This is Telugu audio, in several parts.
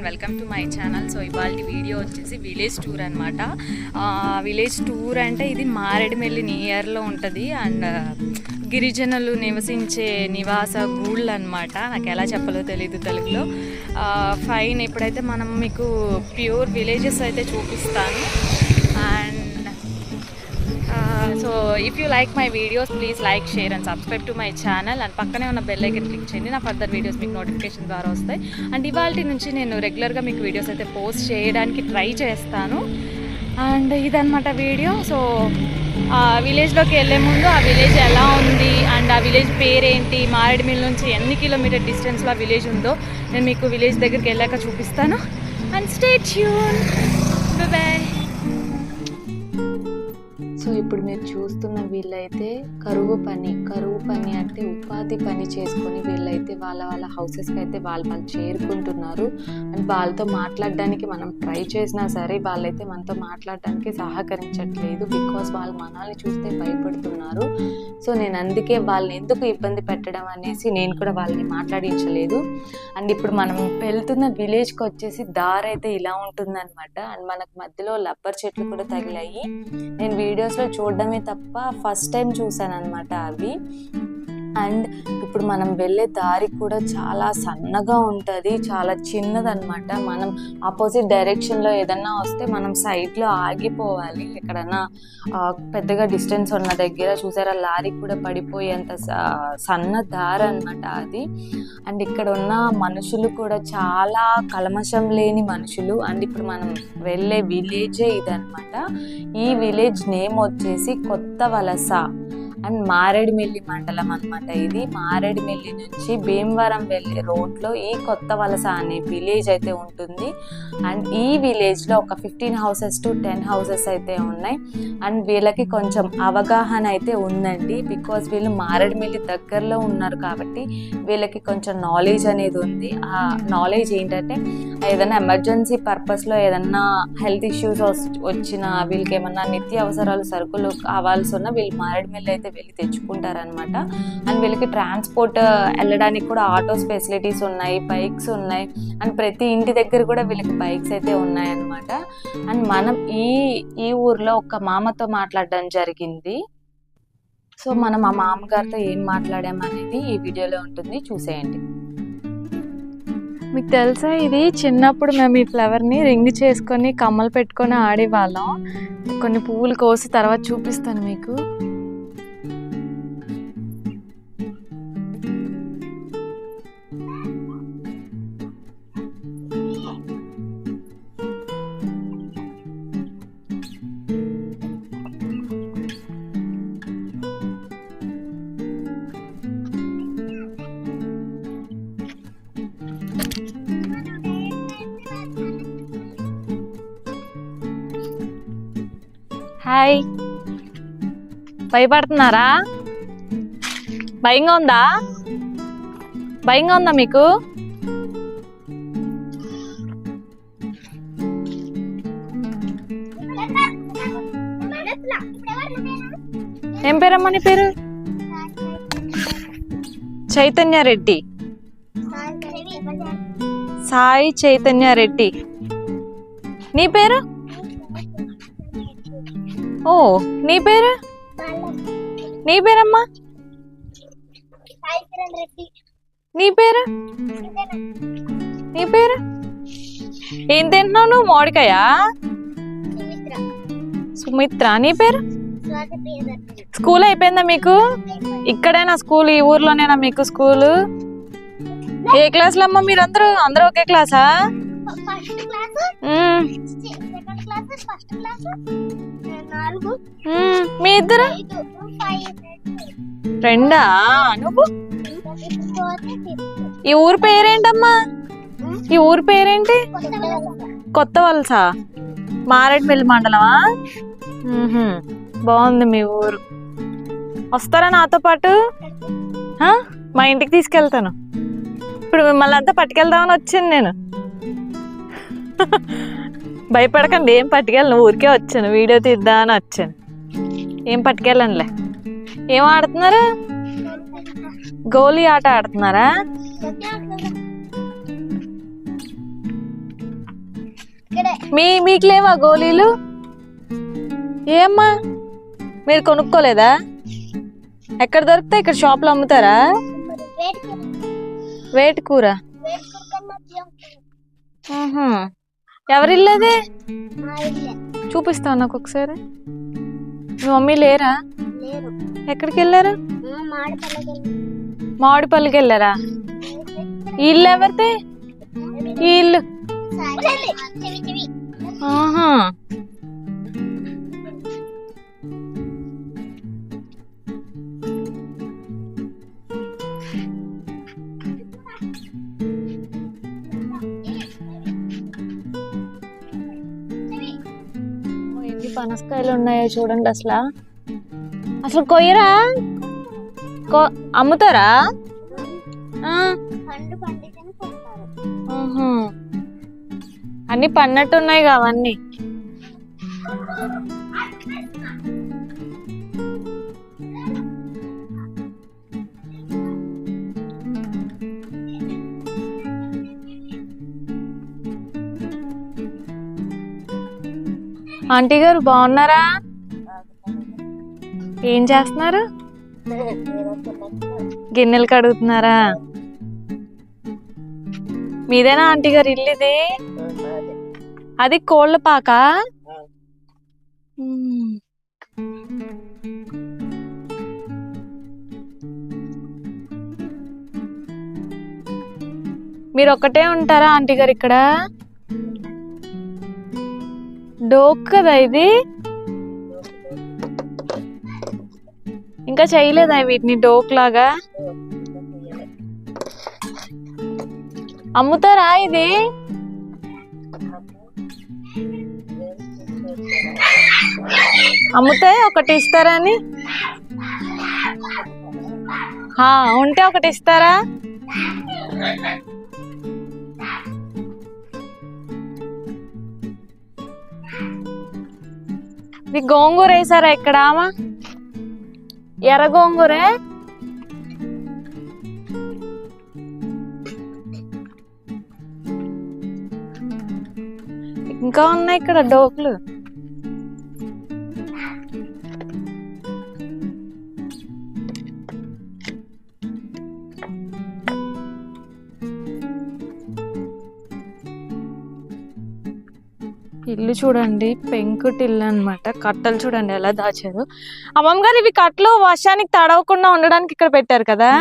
And welcome to my channel. So ఇవాళ వీడియో వచ్చేసి విలేజ్ టూర్ అనమాట. విలేజ్ టూర్ అంటే ఇది మారేడుమిల్లి నియర్లో ఉంటుంది అండ్ గిరిజనులు నివసించే నివాస గూళ్ళు అనమాట. నాకు ఎలా చెప్పాలో తెలియదు తెలుగులో. ఫైన్, ఇప్పుడైతే మనం మీకు ప్యూర్ విలేజెస్ అయితే చూపిస్తాను. And so if you like my videos please like, share and subscribe to my channel. And పక్కనే ఉన్న బెల్ ఐకాన్ క్లిక్ చేయండి, నా ఫర్దర్ వీడియోస్ మీకు నోటిఫికేషన్ ద్వారా వస్తాయి. అండ్ ఇవాళ నుంచి నేను రెగ్యులర్గా మీకు వీడియోస్ అయితే పోస్ట్ చేయడానికి ట్రై చేస్తాను. అండ్ ఇదన్నమాట వీడియో. సో విలేజ్లోకి వెళ్ళే ముందు ఆ విలేజ్ ఎలా ఉంది అండ్ ఆ విలేజ్ పేరేంటి, మారేడుమిల్లి నుంచి ఎన్ని కిలోమీటర్ డిస్టెన్స్లో ఆ విలేజ్ ఉందో నేను మీకు విలేజ్ దగ్గరికి వెళ్ళాక చూపిస్తాను. And stay tune. By. So ఇప్పుడు మీరు చూస్తున్న వీళ్ళైతే కరువు పని అంటే ఉపాధి పని చేసుకొని వీళ్ళైతే వాళ్ళ హౌసెస్కి అయితే వాళ్ళు చేరుకుంటున్నారు. అండ్ వాళ్ళతో మాట్లాడడానికి మనం ట్రై చేసినా సరే వాళ్ళైతే మనతో మాట్లాడడానికి సహకరించట్లేదు. బికాస్ వాళ్ళు మనల్ని చూస్తే భయపడుతున్నారు. సో నేను అందుకే వాళ్ళని ఎందుకు ఇబ్బంది పెట్టడం అనేసి నేను కూడా వాళ్ళని మాట్లాడించలేదు. అండ్ ఇప్పుడు మనం వెళ్తున్న విలేజ్కి వచ్చేసి దారి అయితే ఇలా ఉంటుందన్నమాట. అండ్ మనకు మధ్యలో రబ్బర్ చెట్లు కూడా తగిలాయి. నేను వీడియోస్లో చూడడమే తప్ప ఫస్ట్ టైం చూసాను అనమాట అవి. అండ్ ఇప్పుడు మనం వెళ్ళే దారి కూడా చాలా సన్నగా ఉంటుంది, చాలా చిన్నదనమాట. మనం ఆపోజిట్ డైరెక్షన్లో ఏదన్నా వస్తే మనం సైడ్లో ఆగిపోవాలి. ఎక్కడన్నా పెద్దగా డిస్టెన్స్ ఉన్న దగ్గర చూసారా లారీ కూడా పడిపోయేంత సన్న దారి అనమాట అది. అండ్ ఇక్కడ ఉన్న మనుషులు కూడా చాలా కల్మషం లేని మనుషులు. అండ్ ఇప్పుడు మనం వెళ్ళే విలేజే ఇదనమాట. ఈ విలేజ్ నేమ్ వచ్చేసి కొత్త వలస అండ్ మారేడుమిల్లి మండలం అనమాట. ఇది మారేడుమిల్లి నుంచి భీమవరం వెళ్ళే రోడ్లో ఈ కొత్త వలస అనే విలేజ్ అయితే ఉంటుంది. అండ్ ఈ విలేజ్లో ఒక 15 houses to 10 houses అయితే ఉన్నాయి. అండ్ వీళ్ళకి కొంచెం అవగాహన అయితే ఉందండి. బికాజ్ వీళ్ళు మారేడుమిల్లి దగ్గరలో ఉన్నారు కాబట్టి వీళ్ళకి కొంచెం నాలెడ్జ్ అనేది ఉంది. ఆ నాలెడ్జ్ ఏంటంటే ఏదైనా ఎమర్జెన్సీ పర్పస్లో ఏదన్నా హెల్త్ ఇష్యూస్ వచ్చినా, వీళ్ళకి ఏమన్నా నిత్య అవసరాలు సరుకులు కావాల్సి ఉన్నా వీళ్ళు మారేడుమిల్లి అయితే వెళ్ళి తెచ్చుకుంటారనమాట. అండ్ వీళ్ళకి ట్రాన్స్పోర్ట్ వెళ్ళడానికి కూడా ఆటోస్ ఫెసిలిటీస్ ఉన్నాయి, బైక్స్ ఉన్నాయి. అండ్ ప్రతి ఇంటి దగ్గర కూడా వీళ్ళకి బైక్స్ అయితే ఉన్నాయన్నమాట. అండ్ మనం ఈ ఊర్లో ఒక మామతో మాట్లాడడం జరిగింది. సో మనం ఆ మామగారితో ఏం మాట్లాడామనేది ఈ వీడియోలో ఉంటుంది, చూసేయండి. మీకు తెలుసా, ఇది చిన్నప్పుడు మేము ఈ ఫ్లవర్ని రింగ్ చేసుకొని కమ్మలు పెట్టుకొని ఆడేవాళ్ళం. కొన్ని పువ్వులు కోసి తర్వాత చూపిస్తాను మీకు. హాయ్, భయపడుతున్నారా? భయంగా ఉందా మీకు? ఏం పేరమ్మా నీ పేరు? చైతన్య రెడ్డి. సాయి చైతన్య రెడ్డి. నీ పేరు? ఓ, నీ పేరమ్మా? నీ పేరు? ఏం తింటున్నావు నువ్వు? మామిడికాయ? సుమిత్ర. నీ పేరు? స్కూల్ అయిపోయిందా మీకు? ఇక్కడేనా స్కూల్? ఈ ఊర్లోనేనా మీకు స్కూలు? ఏ క్లాసులో అమ్మా మీరందరూ? అందరూ ఒకే క్లాసా? మీ ఇద్దరు ఫ్రెండా? నువ్వు? ఈ ఊరు పేరేంటమ్మా? ఈ ఊరు పేరేంటి? కొత్త వలస, మారేడుమిల్లి మండలమా? బాగుంది మీ ఊరు. వస్తారా నాతో పాటు? మా ఇంటికి తీసుకెళ్తాను. ఇప్పుడు మిమ్మల్ని అంతా పట్టుకెళ్దామని వచ్చాను నేను. భయపడకండి, ఏం పట్టుకెళ్ళను. ఊరికే వచ్చాను, వీడియో తీద్దామని వచ్చాను. ఏం పట్టుకెళ్ళనులే. ఏం ఆడుతున్నారు? గోలీ ఆట ఆడుతున్నారా? మీకు లేవా గోళీలు? ఏమ్మా మీరు కొనుక్కోలేదా? ఎక్కడ దొరుకుతాయి? ఇక్కడ షాప్ లో అమ్ముతారా? వేటి కూర? ఎవరిల్లదే? చూపిస్తావు నాకు ఒకసారి. మీ మమ్మీ లేరా? ఎక్కడికి వెళ్ళారు? మామిడిపల్లికి వెళ్ళారా? ఈ ఇల్లు ఎవరిది? ఈ ఇల్లు ఎన్ని పనసకాయలు ఉన్నాయో చూడండి. అసలు కొయ్యరా? అమ్ముతారా? అన్ని పన్నట్టున్నాయి అవన్నీ. ఆంటీ గారు బాగున్నారా? ఏం చేస్తున్నారు? గిన్నెలు కడుగుతున్నారా? మీదేనా ఆంటీ గారు ఇల్లు ఇది? అది కోళ్ళ పాక. మీరు ఒక్కటే ఉంటారా ఆంటీ గారు ఇక్కడ? డోక్ కదా ఇది? ఇంకా చేయలేదా వీటిని డోక్ లాగా? అమ్ముతారా ఇది? అమ్ముతే ఒకటి ఇస్తారా అని? ఉంటే ఒకటి ఇస్తారా? ఇది గోంగూర వేసారా ఇక్కడ? ఎర్ర గోంగూరే. ఇంకా ఉన్నాయి ఇక్కడ డోకులు. ఇల్లు చూడండి, పెంకుటి ఇల్లు అనమాట. కట్టలు చూడండి ఎలా దాచారు. అమ్మమ్మ గారు ఇవి కట్టలు వర్షానికి తడవకుండా ఉండడానికి ఇక్కడ పెట్టారు కదా?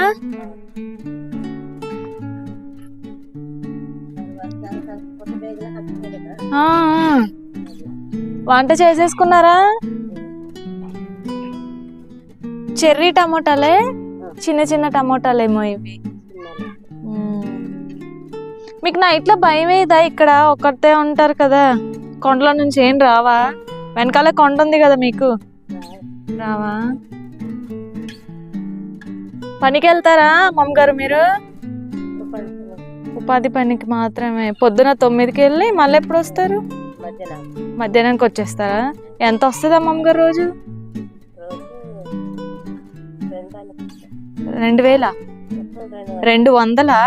వంట చేసేసుకున్నారా? చెర్రీ టమోటాలే, చిన్న చిన్న టమోటాలేమో ఇవి. మీకు నైట్ లో భయం ఏదా? ఇక్కడ ఒక్కటే ఉంటారు కదా, కొండల నుంచి ఏం రావా? వెనకాల కొండ ఉంది కదా మీకు, రావా? పనికి వెళ్తారా మమ్మ గారు మీరు? ఉపాధి పనికి మాత్రమే. పొద్దున 9కి వెళ్ళి మళ్ళీ ఎప్పుడు వస్తారు? మధ్యాహ్నానికి వచ్చేస్తారా? ఎంత వస్తుంది అమ్మమ్మ గారు రోజు? 2000? 200?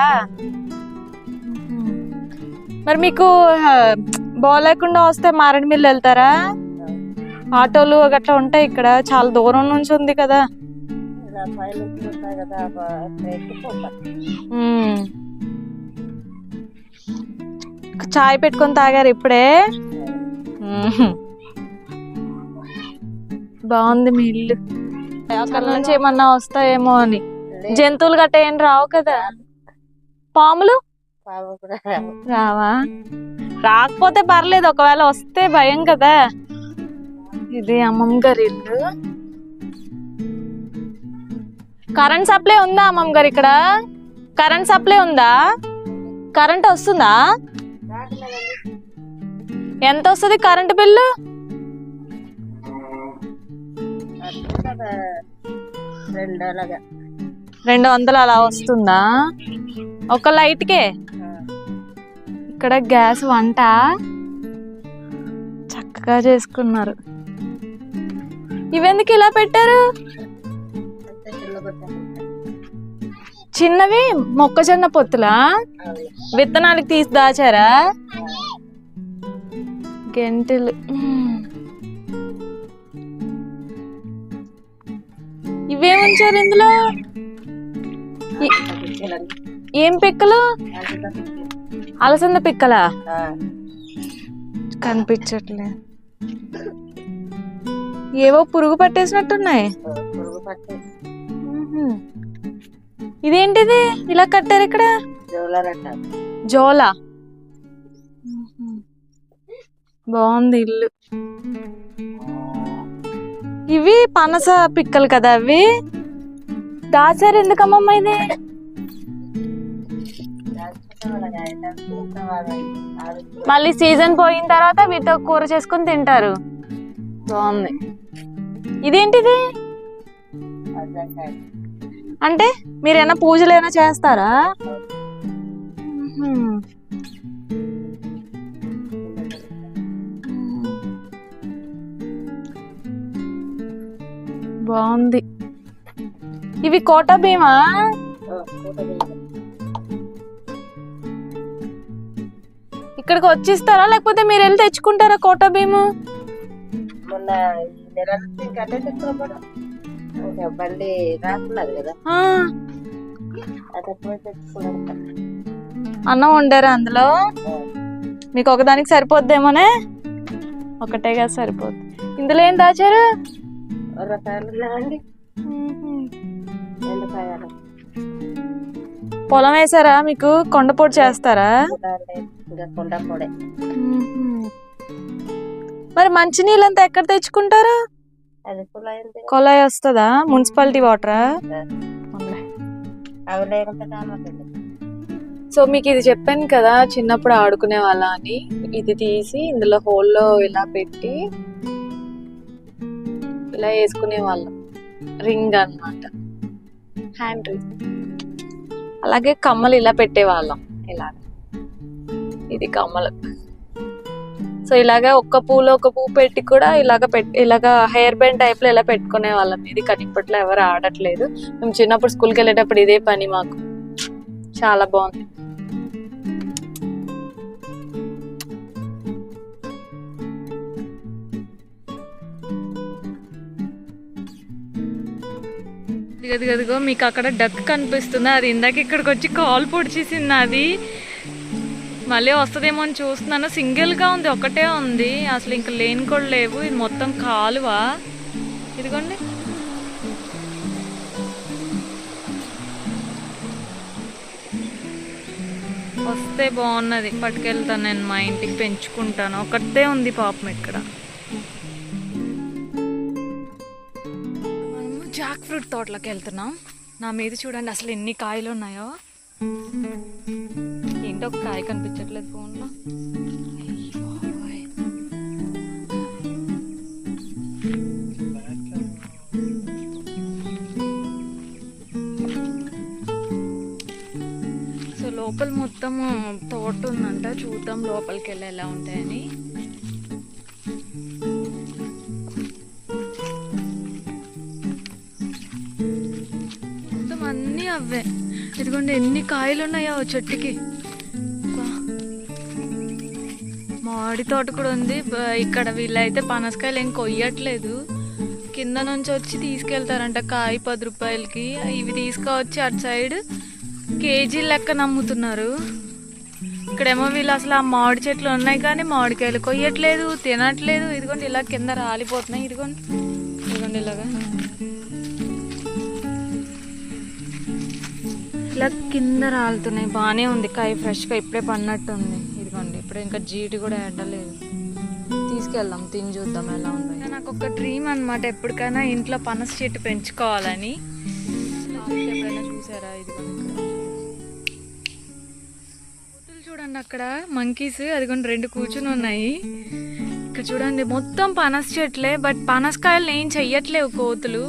మరి మీకు బాగాలేకుండా వస్తే మారేడుమిల్లి వెళ్తారా? ఆటోలు గట్లా ఉంటాయి ఇక్కడ, చాలా దూరం నుంచి ఉంది కదా. చాయ్ పెట్టుకొని తాగారు ఇప్పుడే? బాగుంది మీ ఇల్లు. అక్కడ నుంచి ఏమన్నా వస్తాయేమో అని. జంతువులు గట్ట ఏం రావు కదా? పాములు రావా? రాకపోతే పర్లేదు, ఒకవేళ వస్తే భయం కదా. ఇది అమ్మమ్మ గారి ఇల్లు. కరెంట్ సప్లై ఉందా అమ్మమ్మ గారు ఇక్కడ? కరెంట్ సప్లై ఉందా? కరెంట్ వస్తుందా? ఎంత వస్తుంది కరెంట్ బిల్లు? 200 అలా వస్తుందా ఒక లైట్కే? ఇక్కడ గ్యాస్ వంట చక్కగా చేసుకున్నారు. ఇవెందుకు ఇలా పెట్టారు? చిన్నవి మొక్కజొన్న పొత్తులా? విత్తనాలకు తీసి దాచారా? గెంటెలు. ఇవేముంచారు ఇందులో? ఏం పిక్కలు? అలసంద పిక్కలా? కనిపించట్లే. ఏవో పురుగు పట్టేసినట్టున్నాయి. ఇదేంటిది ఇలా కట్టారు ఇక్కడ? జోలా. బాగుంది ఇల్లు. ఇవి పనస పిక్కలు కదా అవి దాచారు ఎందుకమ్మమ్మ? ఇది మళ్ళీ సీజన్ పోయిన తర్వాత వీటితో కూర చేసుకుని తింటారు. బాగుంది. ఇదేంటిది అంటే మీరేమైనా పూజలు ఏమైనా చేస్తారా? బాగుంది. ఇవి కోటా భీమా? ఇక్కడికి వచ్చిస్తారా లేకపోతే మీరు వెళ్ళి తెచ్చుకుంటారా కోటా భీము? బండి రాకున్నది కదా, అన్నం వండారా అందులో? మీకు ఒకదానికి సరిపోద్దేమోనే. ఒకటే కదా సరిపోద్ది. ఇందులో ఏం దాచారు? పొలం వేసారా? మీకు కొండపోటు చేస్తారా? మరి మంచినీళ్ళంతా ఎక్కడ తెచ్చుకుంటారు? కొలాయి వస్తుందా? మున్సిపాలిటీ వాటరా? సో మీకు ఇది చెప్పాను కదా చిన్నప్పుడు ఆడుకునే వాళ్ళ అని. ఇది తీసి ఇందులో హోల్లో ఇలా పెట్టి ఇలా వేసుకునే వాళ్ళం. రింగ్ అన్నమాట, హ్యాండ్ రింగ్. అలాగే కమ్మలు ఇలా పెట్టేవాళ్ళం. ఇలా ఇది కమ్మలు. సో ఇలాగా ఒక్క పూలో ఒక పువ్వు పెట్టి కూడా ఇలాగా హెయిర్ బ్యాండ్ టైప్ లో ఇలా పెట్టుకునే వాళ్ళం. ఇది కానీ ఇప్పట్లో ఎవరు ఆడట్లేదు. మేము చిన్నప్పుడు స్కూల్కి వెళ్ళేటప్పుడు ఇదే పని మాకు. చాలా బాగుంది. గదిగదిగో మీకు అక్కడ డక్ కనిపిస్తుంది. అది ఇందాక ఇక్కడికి వచ్చి కాల్ పొడిచేసింది. అది మళ్ళీ వస్తుందేమో అని చూస్తున్నాను. సింగిల్గా ఉంది, ఒకటే ఉంది. అసలు ఇంకా లేని కూడా లేవు. ఇది మొత్తం కాలువ. ఇదిగోండి. వస్తే బాగున్నది, పట్టుకెళ్తాను నేను మా ఇంటికి, పెంచుకుంటాను. ఒకటే ఉంది పాపం ఇక్కడ. జాక్ ఫ్రూట్ తోటలోకి వెళ్తున్నాం. నా మీద చూడండి అసలు ఎన్ని కాయలు ఉన్నాయో. ఏంటో ఒక కాయ కనిపించట్లేదు ఫోన్లో. సో లోపల మొత్తం తోట ఉందంట. చూద్దాం లోపలికి వెళ్ళి ఎలా ఉంటాయని. అన్నీ అవే. ఇదిగోండి ఎన్ని కాయలు ఉన్నాయో చెట్టుకి. మామిడి తోట కూడా ఉంది ఇక్కడ. వీళ్ళైతే పనసకాయలు ఏం కొయ్యట్లేదు, కింద నుంచి వచ్చి తీసుకెళ్తారంట కాయ 10 రూపాయలకి. ఇవి తీసుకొచ్చి అటు సైడ్ కేజీ లెక్క నమ్ముతున్నారు. ఇక్కడేమో వీళ్ళు అసలు ఆ మామిడి చెట్లు ఉన్నాయి కానీ మామిడికాయలు కొయ్యట్లేదు, తినట్లేదు. ఇదిగోండి ఇలా కింద రాలిపోతున్నాయి. ఇదిగోండి ఇదిగోండి ఇలాగా ఇలా కింద రాలుతున్నాయి. బాగానే ఉంది కాయ, ఫ్రెష్గా ఇప్పుడే పడినట్టుంది. ఇదిగోండి ఇప్పుడు ఇంకా జీటి కూడా ఎడ్డలేదు. తీసుకెళ్దాం, తిని చూద్దాం ఎలా ఉంది. నాకు ఒక డ్రీమ్ అనమాట, ఎప్పటికైనా ఇంట్లో పనస చెట్టు పెంచుకోవాలని. ఎప్పుడైనా చూసారా? ఇదిగోండి చూడండి అక్కడ మంకీస్. అదిగోండి 2 కూర్చుని ఉన్నాయి. ఇక్కడ చూడండి మొత్తం పనస చెట్లే. బట్ పనసకాయలు ఏం చెయ్యట్లేవు కోతులు.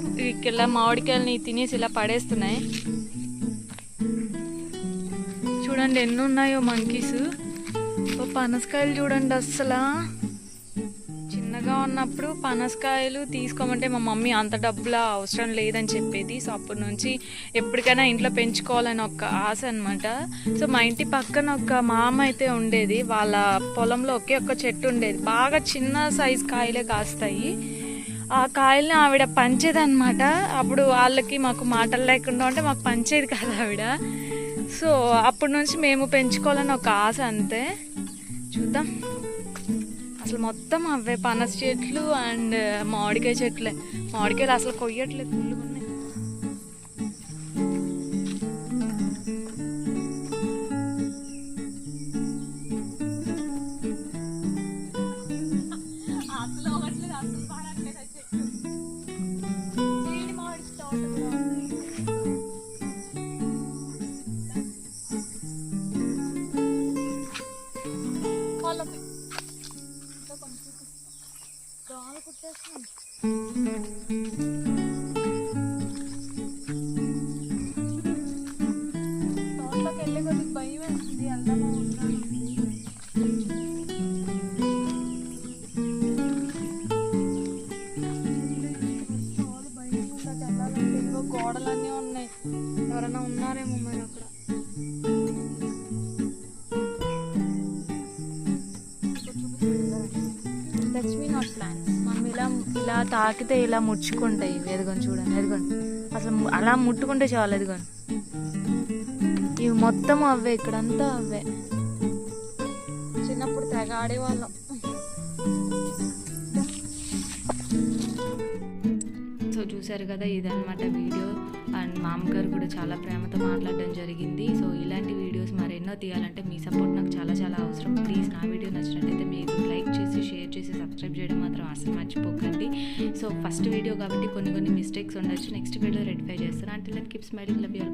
ఇలా మామిడికాయలని తినేసి ఇలా పడేస్తున్నాయి. చూడండి ఎన్ని ఉన్నాయో మంకీస్. పనసకాయలు చూడండి అస్సలు చిన్నగా చిన్నగా ఉన్నప్పుడు పనసకాయలు తీసుకోమంటే మా మమ్మీ అంత డబ్బుల అవసరం లేదని చెప్పేది. సో అప్పటి నుంచి ఎప్పటికైనా ఇంట్లో పెంచుకోవాలని ఒక ఆశ అనమాట. సో మా ఇంటి పక్కన ఒక మామ అయితే ఉండేది, వాళ్ళ పొలంలో ఒకే ఒక్క చెట్టు ఉండేది, బాగా చిన్న సైజు కాయలే కాస్తాయి. ఆ కాయల్ని ఆవిడ పంచేది అనమాట. అప్పుడు వాళ్ళకి మాకు మాటలు లేకుండా ఉంటే మాకు పంచేది కాదు ఆవిడ. సో అప్పటి నుంచి మేము పెంచుకోవాలని ఒక ఆశ అంతే. చూద్దాం. అసలు మొత్తం అవే పనస చెట్లు అండ్ మామిడికాయ చెట్లే. మామిడికాయలు అసలు కొయ్యట్లేదు, ఫుల్గా ఉన్నాయి. తోటలోకి వెళ్ళే కొద్దిగా భయం వేస్తుంది, వెళ్దామా వద్దా అని. చాలా భయం ఉంది అది వెళ్ళాలంటే. ఇదిగో గోడలన్నీ ఉన్నాయి, ఎవరైనా ఉన్నారేమో మరి అక్కడ. Touch me not plants. మనం ఇలా తాకితే ఇలా ముడుచుకుంటాయి. ఎదుగోండి, చూడండి, ఎదుగోండి. అసలు అలా ముట్టుకుంటే చాలు. ఎదుగోండి, ఇవి మొత్తం అవే, ఇక్కడంతా అవే. చిన్నప్పుడు తెగ ఆడేవాళ్ళం. సో చూసారు కదా, ఇదన్నమాట వీడియో. అండ్ మామగారు కూడా చాలా ప్రేమతో మాట్లాడడం జరిగింది. సో ఇలాంటి వీడియోస్ మరెన్నో తీయాలంటే మీ సపోర్ట్ నాకు చాలా చాలా అవసరం. ప్లీజ్ నా వీడియో నచ్చినట్టయితే మీరు లైక్ చేసి, షేర్ చేసి, సబ్స్క్రైబ్ చేయడం మాత్రం అసలు మర్చిపోకండి. సో ఫస్ట్ వీడియో కాబట్టి కొన్ని మిస్టేక్స్ ఉండొచ్చు, నెక్స్ట్ వీడియో రెక్టిఫై చేస్తాను. అంటే keep smiling, love you all.